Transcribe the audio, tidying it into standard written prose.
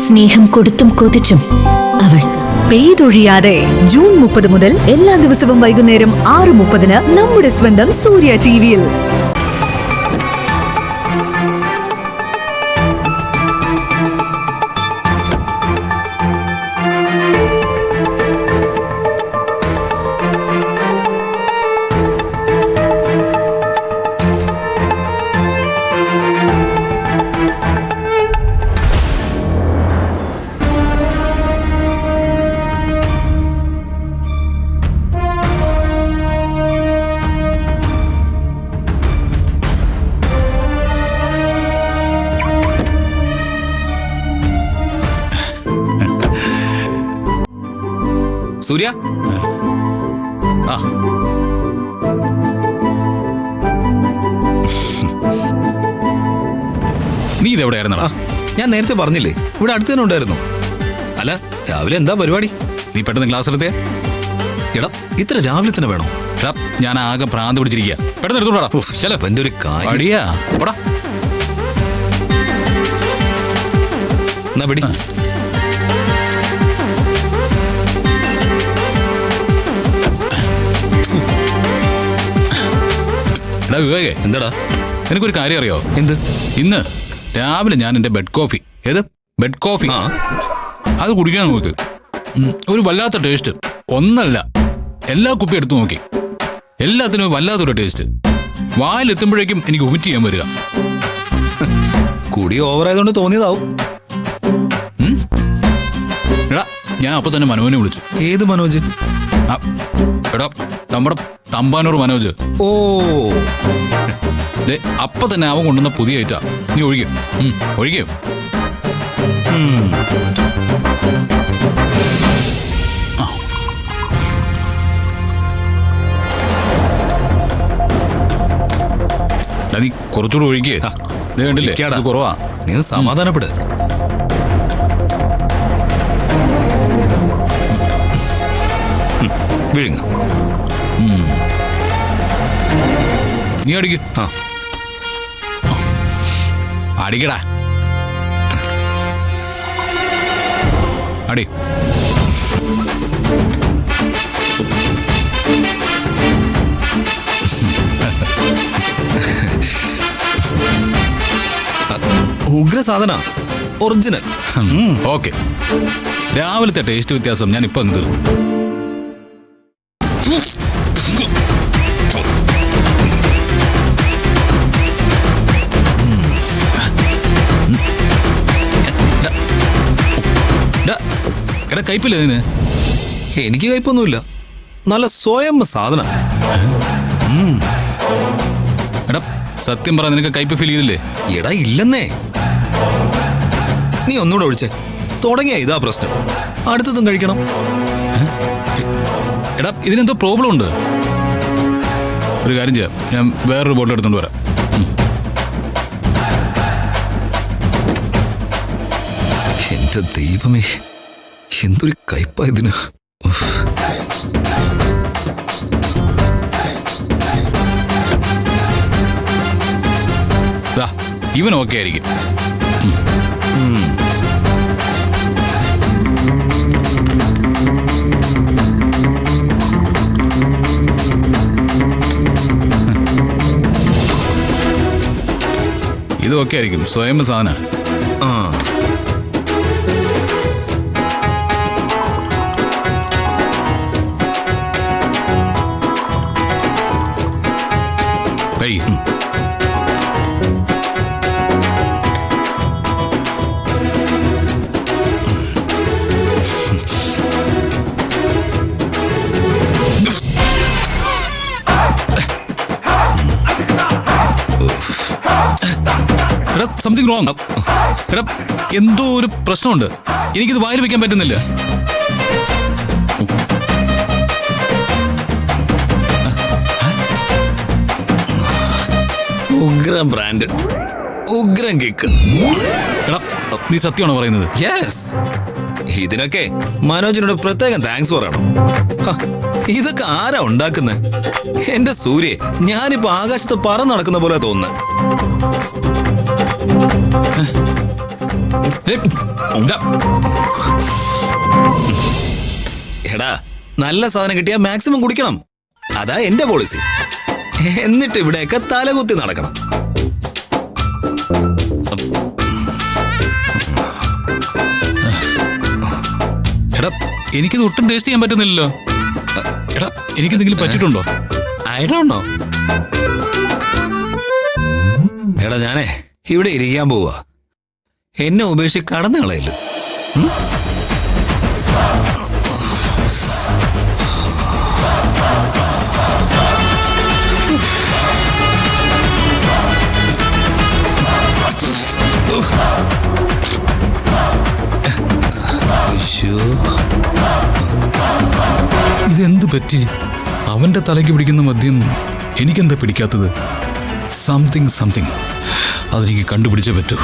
സ്നേഹം കൊടുത്തും കൊതിച്ചും അവൾ പെയ്തൊഴിയാതെ ജൂൺ 30 മുതൽ എല്ലാ ദിവസവും വൈകുന്നേരം 6:30 നമ്മുടെ സ്വന്തം സൂര്യ ടിവിയിൽ. സൂര്യ ആ നീ ഇതെവിടെയായിരുന്നടാ? ഞാൻ നേരത്തെ പറഞ്ഞില്ലേ, ഇവിടെ അടുത്ത് തന്നെ ഉണ്ടായിരുന്നു. അല്ല, രാവിലെ എന്താ പരിപാടി? നീ പെട്ടെന്ന് ക്ലാസ് എടുത്തേ. എടാ, ഇത്ര രാവിലെ തന്നെ വേണോ? എടാ, ഞാൻ ആകെ ഭ്രാന്ത് പിടിച്ചിരിക്കുക. പെട്ടെന്ന് എടുത്തോടാ. എന്റെ ഒരു കാര്യം. അടിയാ പോടാ. എന്നാ പിടി. എടാ വിവേകേ, എന്താടാ? എനിക്കൊരു കാര്യം അറിയോ? എന്ത്? ഇന്ന് രാവിലെ ഞാൻ എന്റെ ബെഡ് കോഫി, ഏത് ബെഡ് കോഫി, അത് കുടിക്കാൻ നോക്ക്. ഒരു വല്ലാത്ത ടേസ്റ്റ്. ഒന്നല്ല, എല്ലാ കുപ്പി എടുത്തു നോക്കി, എല്ലാത്തിനും വല്ലാത്തൊരു ടേസ്റ്റ്. വായിലെത്തുമ്പോഴേക്കും എനിക്ക് വൊമിറ്റ് ചെയ്യാൻ വരിക. കുടി ഓവറായതുകൊണ്ട് തോന്നിയതാവും. എടാ, ഞാൻ അപ്പൊ തന്നെ മനോജിനെ വിളിച്ചു. ഏത് മനോജ്? എടാ, നമ്മുടെ തമ്പാനൂർ മനോജ്. ഓ, അപ്പൊ തന്നെ അവൻ കൊണ്ടുവന്ന പുതിയ ഐറ്റാ. നീ ഒഴിക്കും ഒഴിക്കും. നീ കുറച്ചുകൂടെ ഒഴിക്കേ. കണ്ടില്ലേ, അത് കുറവാ. നീ സമാധാനപ്പെട്. വിഴുങ്ങ. നീ അടിക്ക്. അടിക്കടാ, അടി. ഉഗ്ര സാധന, ഒറിജിനൽ. ഓക്കെ, രാവിലത്തെ ടേസ്റ്റ് വ്യത്യാസം ഞാൻ ഇപ്പൊ എന്ത് എടാ, കയ്പില്ല ഇതിന്? എനിക്ക് കയ്പൊന്നുമില്ല, നല്ല സ്വയം സാധന. എടാ, സത്യം പറ, നിനക്ക് കയ്പ് ഫീൽ ചെയ്തില്ലേ? എടാ, ഇല്ലെന്നേ. നീ ഒന്നുകൂടെ ഒഴിച്ചേ. തുടങ്ങിയ ഇതാ പ്രശ്നം. അടുത്തതും കഴിക്കണം. എടാ, ഇതിനെന്തോ പ്രോബ്ലം ഉണ്ട്. ഒരു കാര്യം ചെയ്യാം, ഞാൻ വേറൊരു ബോട്ടിൽ എടുത്തോണ്ട് വരാം. എന്റെ ദൈവമേ, എന്തൊരു കയ്പാ ഇതിന്. ഇവൻ ഓക്കെ ആയിരിക്കും. ഇത് ഓക്കെ ആയിരിക്കും, സ്വയം സാധന. Something wrong. എടാ, എന്തോ ഒരു പ്രശ്നമുണ്ട്. എനിക്കിത് വായിൽ വെക്കാൻ പറ്റുന്നില്ല. ഉഗ്രം ബ്രാൻഡ്, ഉഗ്രം കേക്ക്. എടാ, നീ സത്യമാണോ പറയുന്നത്? യെസ്. ഇതിനൊക്കെ മനോജിനോട് പ്രത്യേകം താങ്ക്സ് പറയണം. ഇതൊക്കെ ആരാ ഉണ്ടാക്കുന്നത്? എന്റെ സൂര്യ, ഞാനിപ്പോ ആകാശത്ത് പറന്ന് നടക്കുന്ന പോലെ തോന്നുന്നു. എടാ നല്ല സാധനം കിട്ടിയാൽ മാക്സിമം കുടിക്കണം. അതാ എന്റെ പോളിസി. എന്നിട്ട് ഇവിടെയൊക്കെ തലകുത്തി നടക്കണം. എടാ എനിക്കിത് ഒട്ടും ടേസ്റ്റ് ചെയ്യാൻ പറ്റുന്നില്ലല്ലോ. എടാ എനിക്കെന്തെങ്കിലും പറ്റിയിട്ടുണ്ടോ? I don't know. എടാ ഞാനേ ഇവിടെ ഇരിക്കാൻ പോവാ. എന്നെ ഉപേക്ഷിച്ച് കടന്നു കളയില്ല. ഇതെന്ത് പറ്റി? അവന്റെ തലയ്ക്ക് പിടിക്കുന്ന മദ്യം എനിക്കെന്താ പിടിക്കാത്തത്? സംതിങ് അതെനിക്ക് കണ്ടുപിടിച്ചേ പറ്റൂ.